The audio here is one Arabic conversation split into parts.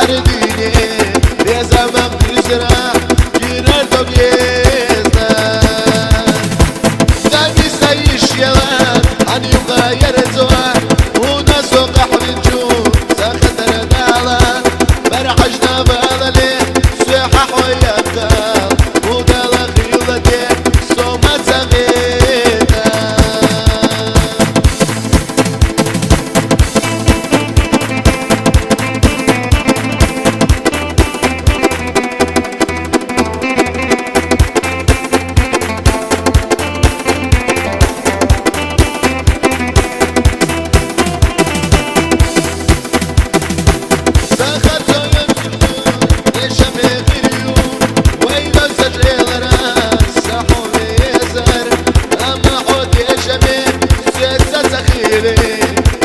دینی ریزم دیزرا گیرر تو بیزن دمی سایش یلان هنی غیر زوان هونا سوق حبین جو سخدر نالان برحجنا بالالي سوحح ويبدال ودال خيولتي صومة سغينا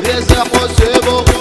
رزق وسبق